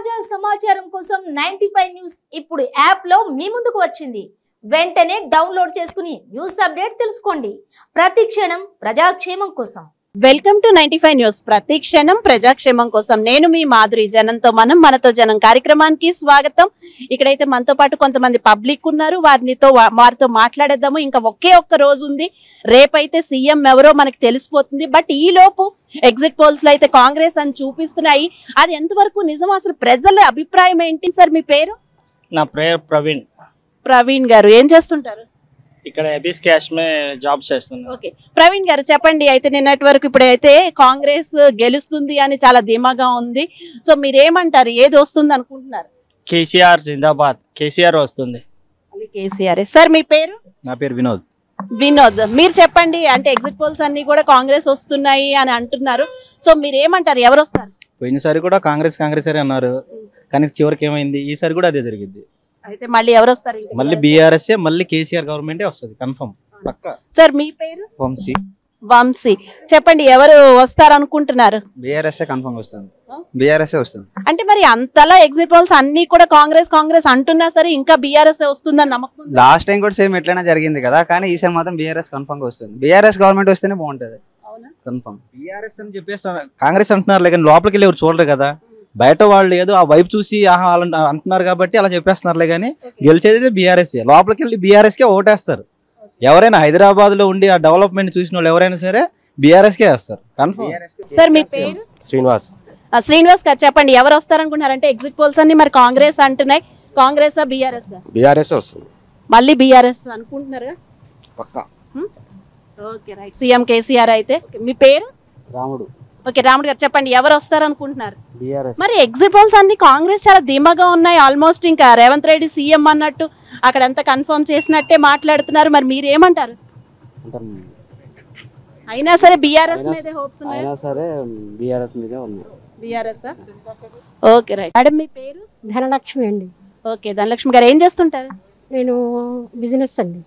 తాజా సమాచారం కోసం 95 న్యూస్ ఇప్పుడు యాప్ లో మీ ముందుకు వచ్చింది. వెంటనే డౌన్లోడ్ చేసుకుని న్యూస్ అప్డేట్ తెలుసుకోండి. ప్రతి క్షణం ప్రజాక్షేమం కోసం. Welcome to 95 news. ప్రతి క్షణం ప్రజాక్షేమం కోసం. నేను మీ మాధురి. జనంతో మనం, మనతో జనం కార్యక్రమానికి స్వాగతం. ఇక్కడైతే మనతో పాటు కొంతమంది పబ్లిక్ ఉన్నారు. వారితో మాట్లాడేద్దాము. ఇంకా ఒక్క రోజు ఉంది. రేపైతే సీఎం ఎవరో మనకి తెలిసిపోతుంది. బట్ ఈ లోపు ఎగ్జిట్ పోల్స్ లో అయితే కాంగ్రెస్ అని చూపిస్తున్నాయి. అది ఎంతవరకు నిజం? అసలు ప్రజల అభిప్రాయం ఏంటి? సార్ మీ పేరు? నా పేరు ప్రవీణ్. ప్రవీణ్ గారు ఏం చేస్తుంటారు? ఇక్కడ ఎబిస్ క్యాష్ మే జాబ్ చేస్తున్నాను. ఓకే ప్రవీణ్ గారు చెప్పండి. అయితే నిన్నటి వరకు ఇప్పుడైతే కాంగ్రెస్ గెలుస్తుంది అని చాలా ధీమాగా ఉంది. సో మీరేమంటారు? ఏది వస్తుంది అనుకుంటున్నారు? కేసీఆర్ జిందాబాద్. కేసీఆర్ వస్తుంది. కేసీఆర్. సార్ మీ పేరు? నా పేరు వినోద్. వినోద్ మీరు చెప్పండి. అంటే ఎగ్జిట్ పోల్స్ అన్ని కూడా కాంగ్రెస్ వస్తున్నాయి అని అంటున్నారు. సో మీరు ఏమంటారు? ఎవరు వస్తారు? పోయినసారి కూడా కాంగ్రెస్ అన్నారు, కానీ చివరికి ఏమైంది? ఈసారి కూడా అదే జరిగింది. అయితే మళ్ళీ ఎవరు వస్తారు? మళ్ళీ బీఆర్ఎస్, మళ్ళీ కేసీఆర్ గవర్నమెంటే వస్తుంది కన్ఫర్మ్ పక్కా. సార్ మీ పేరు? వంశీ. వంశీ చెప్పండి. ఎవరు వస్తారు అనుకుంటున్నారు? బీఆర్ఎస్ కన్ఫర్మ్ వస్తుంది. బీఆర్ఎస్ వస్తుంది. అంటే మరి అంతలా ఎగ్జిట్ పోల్స్ అన్ని కూడా కాంగ్రెస్ అంటున్నా సరే ఇంకా బీఆర్ఎస్ వస్తుందని నమ్మకం? లాస్ట్ టైం కూడా సేమ్ ఎట్లైనా జరిగింది కదా, కానీ ఈసారి మాత్రం బీఆర్ఎస్ కన్ఫర్మ్ గా వస్తుంది. బీఆర్ఎస్ గవర్నమెంట్ వస్తేనే బాగుంటది. కన్ఫర్మ్. బీఆర్ఎస్ అని చెప్పేసి కాంగ్రెస్ అంటున్నారు, కానీ లోపలికి వెళ్ళి ఎవరు చూడరు కదా. బయట వాళ్ళు ఏదో ఆ వైపు చూసి ఆహా అంటున్నారు కాబట్టి అలా చెప్పేస్తున్నారులే, కానీ గెలిచేది బీఆర్ఎస్. లోపలికి వెళ్ళి బీఆర్ఎస్ కే ఓటేస్తారు. ఎవరైనా హైదరాబాద్ లో ఉండి ఆ డెవలప్మెంట్ చూసిన వాళ్ళు ఎవరైనా సరే బీఆర్ఎస్ కే వేస్తారు కన్ఫర్మ్. సార్ మీ పేరు? శ్రీనివాస్. శ్రీనివాస్ గారు చెప్పండి. ఎవరు వస్తారనుకుంటున్నారంటే ఎగ్జిట్ పోల్స్ అన్ని మరి కాంగ్రెస్ అంటున్నాయి. కాంగ్రెస్ బీఆర్ఎస్? బీఆర్ఎస్ వస్తుంది. మళ్ళీ బీఆర్ఎస్ అనుకుంటున్నారు? పక్కా. Okay right. సీఎం కేసీఆర్. అయితే మీ పేరు? రాముడు. ఓకే రాముడు గారు చెప్పండి. ఎవరు వస్తారు అనుకుంటున్నారు? బీఆర్ఎస్. మరి ఎగ్జిట్ పోల్స్ అన్ని కాంగ్రెస్ చాలా ధీమాగా ఉన్నాయి. ఆల్మోస్ట్ ఇంకా రేవంత్ రెడ్డి సీఎం అన్నట్టు అక్కడ ఎంత కన్ఫర్మ్ చేసినట్టే మాట్లాడుతున్నారు. మరి మీరు ఏమంటారు? అయినా సరే బీఆర్ఎస్ మీదే హోప్స్ ఉన్నాయి. అయినా సరే బీఆర్ఎస్ మీదే ఉంది. బీఆర్ఎస్. Okay right. మేడం మీ పేరు? ధనలక్ష్మి అండి. ఓకే ధనలక్ష్మి గారు ఏం చేస్తుంటారు? నేను బిజినెస్ అండి.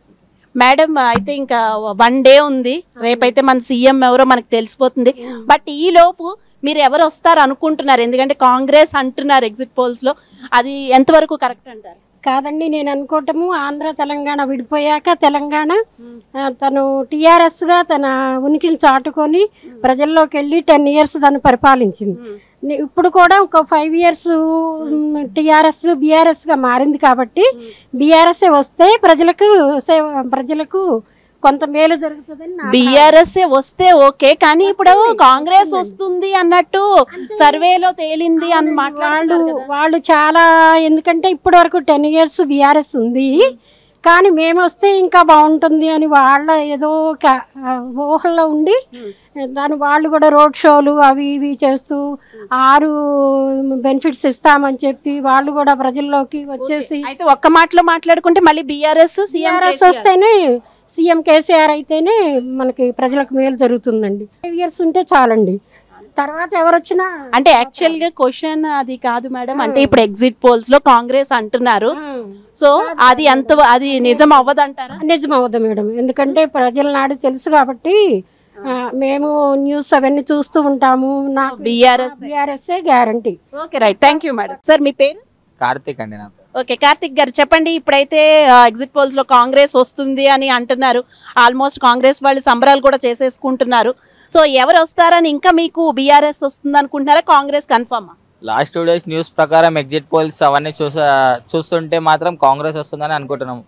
మేడం అయితే ఇంకా 1 డే ఉంది. రేపైతే మన సీఎం ఎవరో మనకు తెలిసిపోతుంది. బట్ ఈ లోపు మీరు ఎవరు వస్తారు అనుకుంటున్నారు? ఎందుకంటే కాంగ్రెస్ అంటున్నారు ఎగ్జిట్ పోల్స్ లో. అది ఎంతవరకు కరెక్ట్ అంటారు? కాదండి, నేను అనుకోవటము ఆంధ్ర తెలంగాణ విడిపోయాక తెలంగాణ తను టిఆర్ఎస్ గా తన ఉనికిని చాటుకొని ప్రజల్లోకి వెళ్ళి 10 years తను పరిపాలించింది. ఇప్పుడు కూడా ఒక 5 years టిఆర్ఎస్ బీఆర్ఎస్ గా మారింది కాబట్టి బీఆర్ఎస్ వస్తే ప్రజలకు కొంత మేలు జరుగుతుందని. బీఆర్ఎస్ వస్తే ఓకే, కానీ ఇప్పుడు కాంగ్రెస్ వస్తుంది అన్నట్టు సర్వేలో తేలింది అని వాళ్ళు చాలా. ఎందుకంటే ఇప్పటి వరకు 10 years బీఆర్ఎస్ ఉంది, కానీ మేము వస్తే ఇంకా బాగుంటుంది అని వాళ్ళ ఏదో ఊహల్లో ఉండి వాళ్ళు కూడా రోడ్ షోలు అవి ఇవి చేస్తూ 6 బెనిఫిట్స్ ఇస్తామని చెప్పి వాళ్ళు కూడా ప్రజల్లోకి వచ్చేసి. అయితే ఒక్క మాటలో మాట్లాడుకుంటే మళ్ళీ బీఆర్ఎస్ వస్తేనే సీఎం కేసీఆర్ అయితేనే మనకి ప్రజలకు మేలు జరుగుతుందండి. 5 years ఉంటే చాలండి, తర్వాత ఎవరు వచ్చినా. అంటే యాక్చువల్ గా క్వశ్చన్ అది కాదు మేడం. అంటే ఇప్పుడు ఎగ్జిట్ పోల్స్ లో కాంగ్రెస్ అంటున్నారు. సో అది నిజం అవ్వదంటారా? నిజం అవ్వదు మేడం. ఎందుకంటే ప్రజల నాడు తెలుసు కాబట్టి మేము న్యూస్ అవన్నీ చూస్తూ ఉంటాము. నాకు BRS guarantee. Okay right. Thank you madam. Sir మీ పేరు? కార్తీక్ అండి. నా ఓకే కార్తిక్ గారు చెప్పండి. ఇప్పుడైతే ఎగ్జిట్ పోల్స్ లో కాంగ్రెస్ వస్తుంది అని అంటున్నారు. ఆల్మోస్ట్ కాంగ్రెస్ వాళ్ళు సంబరాలు కూడా చేసేసుకుంటున్నారు. సో ఎవరు వస్తారని ఇంకా మీకు బీఆర్ఎస్ వస్తుంది అనుకుంటున్నారా? కాంగ్రెస్ కన్ఫర్మా? లాస్ట్ 2 days న్యూస్ ప్రకారం ఎగ్జిట్ పోల్స్ అవన్నీ చూస్తుంటే మాత్రం కాంగ్రెస్ వస్తుందని అనుకుంటున్నాం.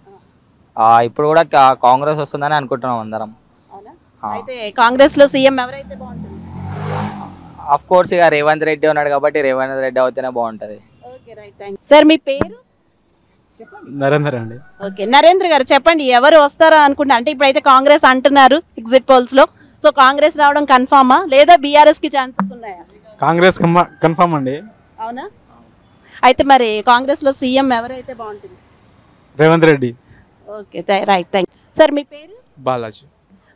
ఇప్పుడు కూడా కాంగ్రెస్ వస్తుందని అనుకుంటున్నాం అందరం. అయితే కాంగ్రెస్ లో సీఎం ఎవరైతే బాగుంటుంది? ఆఫ్ కోర్స్ ఇక రేవంత్ రెడ్డి ఉన్నాడు కాబట్టి రేవంత్ రెడ్డి అవుతేనే బాగుంటది. Okay right. థాంక్స్. సార్ మీ పేరు? నరేంద్ర అండి. ఓకే నరేంద్ర గారు చెప్పండి. ఎవరు వస్తారా అనుకుంటా? అంటే ఇప్పుడైతే కాంగ్రెస్ అంటున్నారు ఎగ్జిట్ పోల్స్ లో. సో కాంగ్రెస్ రావడం కన్ఫర్మా లేదా బీఆర్ఎస్ కి ఛాన్సెస్ ఉన్నాయా? కాంగ్రెస్ కన్ఫర్మ్ అండి. అవునా? అయితే మరి కాంగ్రెస్ లో సీఎం ఎవరైతే బాగుంటుంది? Revanth Reddy. Okay right. Thank. Sir మీ పేరు? బాలాజీ.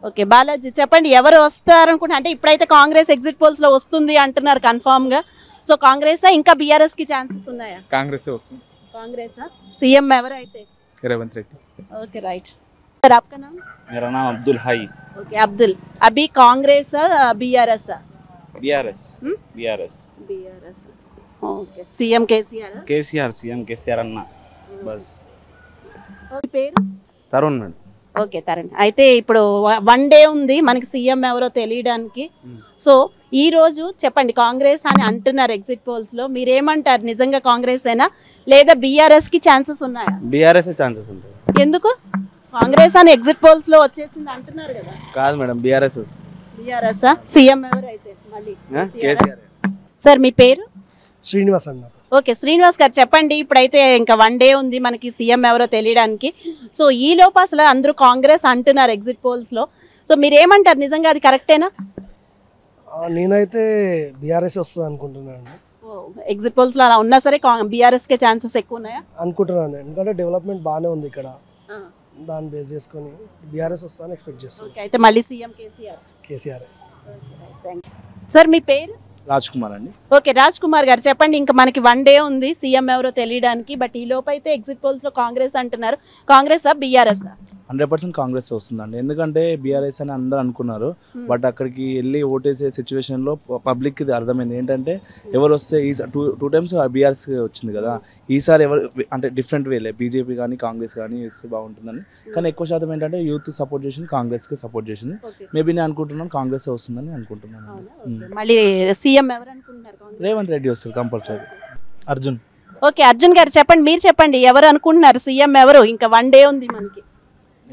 ఓకే బాలాజీ చెప్పండి. ఎవరు వస్తారనుకుంటా? అంటే ఇప్పుడైతే కాంగ్రెస్ ఎగ్జిట్ పోల్స్ లో వస్తుంది అంటున్నారు కన్ఫర్మ్ గా. సో కాంగ్రెస్ ఇంకా బీఆర్ఎస్ కి ఛాన్సెస్ ఉన్నాయా? కాంగ్రెస్ వస్తుంది. కాంగ్రెస్ సీఎం ఎవరైతే? Revanth Reddy. Okay right. Sir आपका नाम? मेरा नाम अब्दुल हाई। ओके अब्दुल, अभी Congress BRS? BRS. BRS. BRS. Okay CM KCR KCR CM KCR అన్న బస్. పేరు తరుణ్ మేడం. ఓకే తరుణ్. అయితే ఇప్పుడు 1 డే ఉంది మనకి సీఎం ఎవరో తెలియడానికి. సో ఈ రోజు చెప్పండి, కాంగ్రెస్ అని అంటున్నారు ఎగ్జిట్ పోల్స్ లో, మీరేమంటారు? నిజంగా కాంగ్రెస్ అయినా లేదా బీఆర్ఎస్ కి ఛాన్సెస్ ఉన్నాయా? బీఆర్ఎస్ ఛాన్సెస్ ఉంటాయి. ఎందుకు? కాంగ్రెస్ అని ఎగ్జిట్ పోల్స్ లో వచ్చేసింది అంటున్నారు కదా. కాదు మేడం, బీఆర్ఎస్. బీఆర్ఎస్ సీఎం ఎవరైతే మళ్ళీ కేసీఆర్. సార్ మీ పేరు? శ్రీనివాస్ అన్న. ఓకే శ్రీనివాస్ గారు చెప్పండి, ఇప్పుడైతే ఇంకా 1 డే ఉంది మనకి సీఎం ఎవరో తెలియడానికి. సో ఈ లోపు అసలు అందరూ కాంగ్రెస్ అంటున్నారు ఎగ్జిట్ పోల్స్ లో. సో మీరేమంటారు, నిజంగా అది కరెక్టేనా? నేనైతే బీఆర్ఎస్ వస్తుంది అనుకుంటున్నాను. ఎగ్జిట్ పోల్స్ లో అలా ఉన్నా సరే బీఆర్ఎస్ కే ఛాన్సెస్ ఎక్కువ ఉన్నాయా అనుకుంటున్నాను, ఎందుకంటే డెవలప్మెంట్ బాగానే ఉంది ఇక్కడ. దాన్ని బేస్ చేసుకొని బీఆర్ఎస్ వస్తుందని ఎక్స్పెక్ట్ చేస్తాను. ఓకే అయితే మళ్ళీ సీఎం కేసీఆర్. సార్ మీ పేరు? రాజ్ కుమార్ అండి. ఓకే రాజ్ కుమార్ గారు చెప్పండి, ఇంకా మనకి 1 డే ఉంది సీఎం ఎవరో తెలియడానికి. బట్ ఈ లోపు అయితే ఎగ్జిట్ పోల్స్ లో కాంగ్రెస్ అంటున్నారు. కాంగ్రెస్ బీఆర్ఎస్? 100% కాంగ్రెస్ వస్తుందండి. ఎందుకంటే బీఆర్ఎస్ అని అందరూ అనుకున్నారు, బట్ అక్కడికి వెళ్ళి ఓటేసే సిచ్యువేషన్ లో పబ్లిక్ ఇది అర్థమైంది ఏంటంటే ఎవరు వస్తే టూ టైమ్స్ బీఆర్ఎస్ వచ్చింది కదా, ఈసారి ఎవరు అంటే డిఫరెంట్ వేలే బీజేపీ కానీ కాంగ్రెస్ కానీ ఇస్తే బాగుంటుందని. కానీ ఎక్కువ శాతం ఏంటంటే యూత్ సపోర్ట్ చేసింది, కాంగ్రెస్ కి సపోర్ట్ చేసింది. మేబీ నేను అనుకుంటున్నాను కాంగ్రెస్ వస్తుందని అనుకుంటున్నాను. మళ్ళీ సీఎం ఎవరు అనుకుంటున్నారు? రేవంత్ రెడ్డి వస్తారు కంపల్సరీ. అర్జున్. ఓకే అర్జున్ గారు చెప్పండి, మీరు చెప్పండి ఎవరు అనుకుంటున్నారు సీఎం ఎవరు? ఇంకా 1 డే ఉంది మనకి.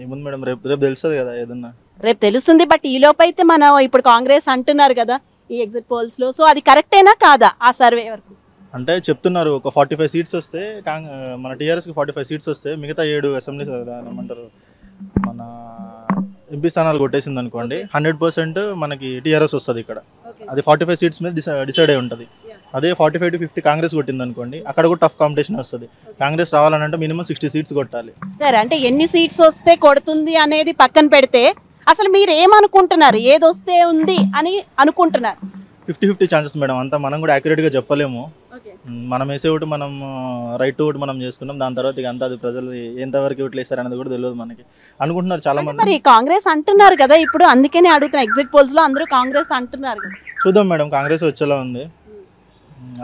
ఏముంది మేడం, రేపు తెలుస్తుంది కదా ఏదన్నా. రేపు తెలుస్తుంది, బట్ ఈ లోపు అయితే మనం ఇప్పుడు కాంగ్రెస్ అంటున్నారు కదా ఈ ఎగ్జిట్ పోల్స్ లో. సో అది కరెక్టేనా కాదా ఆ సర్వే వరకు? అంటే చెప్తున్నారు ఒక 45 సీట్స్ వస్తే మన టీఆర్ఎస్కి 45 సీట్స్ వస్తే మిగతా 7 అసెంబ్లీ ఏమంటారు మన ఎంపీ స్థానాలు కొట్టేసింది అనుకోండి, 100% మనకి టీఆర్ఎస్ వస్తుంది ఇక్కడ. అది 45 సీట్స్ మీద డిసైడ్ అయి ఉంటుంది. అదే 45 to 50 కాంగ్రెస్ కొట్టింది అనుకోండి, అక్కడ కూడా టఫ్ కాంపిటీషన్ వస్తుంది. కాంగ్రెస్ రావాలని అంటే మినిమం 60 సీట్స్ కొట్టాలి. సరే, అంటే ఎన్ని సీట్స్ వస్తే కొడుతుంది అనేది పక్కన పెడితే అసలు మీరు ఏమనుకుంటున్నారు, ఏది వస్తే ఉంది అని అనుకుంటున్నారు? 50-50 ఛాన్సెస్ మేడం, అంతా మనం కూడా యాక్యురేట్గా చెప్పలేము. మనం వేసే ఓటు మనం రైట్ టు ఓటు మనం చేసుకున్నాం, దాని తర్వాత ఇక అంతా అది ప్రజలు ఎంతవరకు ఓట్లు వేస్తారు అనేది కూడా తెలియదు మనకి. అనుకుంటున్నారు చాలా మంది. మరి కాంగ్రెస్ అంటున్నారు కదా ఇప్పుడు, అందుకనే అడుగుతున్నా. ఎగ్జిట్ పోల్స్ లో అందరూ కాంగ్రెస్ అంటున్నారు కదా. చూద్దాం మేడం, కాంగ్రెస్ వచ్చేలా ఉంది.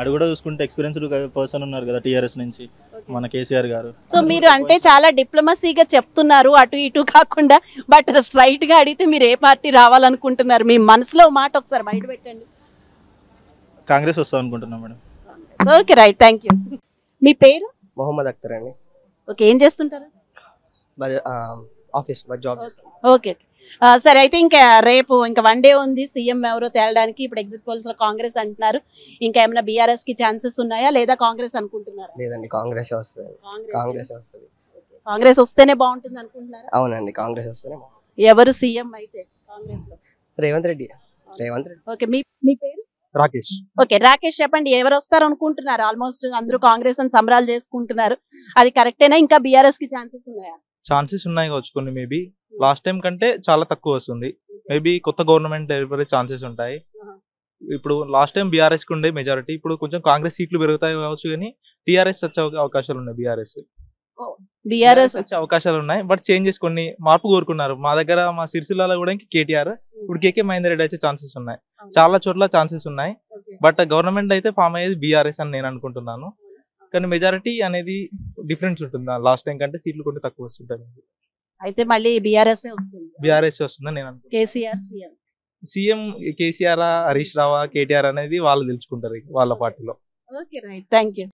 అది కూడా చూసుకుంటే ఎక్స్పీరియన్స్డ్ పర్సన్ ఉన్నారు కదా టీఆర్ఎస్ నుంచి, మన కేసీఆర్ గారు. సో మీరు అంటే చాలా డిప్లొమసీగా చెప్తున్నారు, అటు ఇటు కాకుండా. బట్ స్ట్రైట్ గా అడిగితే మీరు ఏ పార్టీ రావాలనుకుంటున్నారు? మీ మనసులో మాట ఒకసారి బయట పెట్టండి. కాంగ్రెస్ వస్తాం అనుకుంటున్నాం madam. Okay right, thank you. మీ పేరు? మొహమ్మద్ అఖ్తర్ అండి. ఓకే, ఏం చేస్తుంటారు? Office job. ఓకే సరే, అయితే ఇంకా రేపు ఇంకా 1 డే ఉంది సీఎం ఎవరో తేలడానికి. ఇప్పుడు ఎగ్జిట్ పోల్స్ లో కాంగ్రెస్ అంటున్నారు, ఇంకా ఏమైనా బీఆర్ఎస్ కి ఛాన్సెస్ ఉన్నాయా లేదా కాంగ్రెస్ అనుకుంటున్నారా? లేదండి, కాంగ్రెస్ వస్తుంది. కాంగ్రెస్ వస్తుంది. కాంగ్రెస్ వస్తేనే బాగుంటుంది అనుకుంటున్నారా? అవునండి, కాంగ్రెస్ వస్తేనే బాగుంటుంది. ఎవరు సీఎం అయితే కాంగ్రెస్ లో? రేవంత్ రెడ్డి. ఓకే, మీ పేరు? రాకేష్. ఓకే రాకేష్, చెప్పండి ఎవరు వస్తారు అనుకుంటున్నారు? ఆల్మోస్ట్ అందరూ కాంగ్రెస్ అని సంబరాలు చేసుకుంటున్నారు, అది కరెక్టేనా? ఇంకా బీఆర్ఎస్ కి ఛాన్సెస్ ఉన్నాయా? ఛాన్సెస్ ఉన్నాయి కావచ్చు కొన్ని. మేబీ లాస్ట్ టైం కంటే చాలా తక్కువ వస్తుంది. మేబీ కొత్త గవర్నమెంట్ ఏర్పడే ఛాన్సెస్ ఉంటాయి. ఇప్పుడు లాస్ట్ టైం బీఆర్ఎస్ కి ఉండే మెజారిటీ, ఇప్పుడు కొంచెం కాంగ్రెస్ సీట్లు పెరుగుతాయి కావచ్చు, కానీ టీఆర్ఎస్ వచ్చే అవకాశాలు ఉన్నాయి. బీఆర్ఎస్ వచ్చే అవకాశాలు ఉన్నాయి, బట్ చేంజెస్ కొన్ని మార్పు కోరుకున్నారు. మా దగ్గర మా సిరిసిల్లాలో కూడా కేటీఆర్, ఇప్పుడు కేకే మహేందర్ రెడ్డి వచ్చే ఛాన్సెస్ ఉన్నాయి. చాలా చోట్ల ఛాన్సెస్ ఉన్నాయి, బట్ గవర్నమెంట్ అయితే ఫామ్ అయ్యేది బీఆర్ఎస్ అని నేను అనుకుంటున్నాను. కానీ మెజారిటీ అనేది డిఫరెన్స్ ఉంటుంది, లాస్ట్ టైం కంటే సీట్లు కొంచెం తక్కువ వస్తుంటాయి. అయితే మళ్ళీ బీఆర్ఎస్ వస్తుందని నేను అనుకుంటున్నాను. సీఎం కేసీఆర్, హరీష్ రావా, కేటీఆర్ అనేది వాళ్ళు తెలుసుకుంటారు వాళ్ళ పార్టీలో. Okay right, thank you.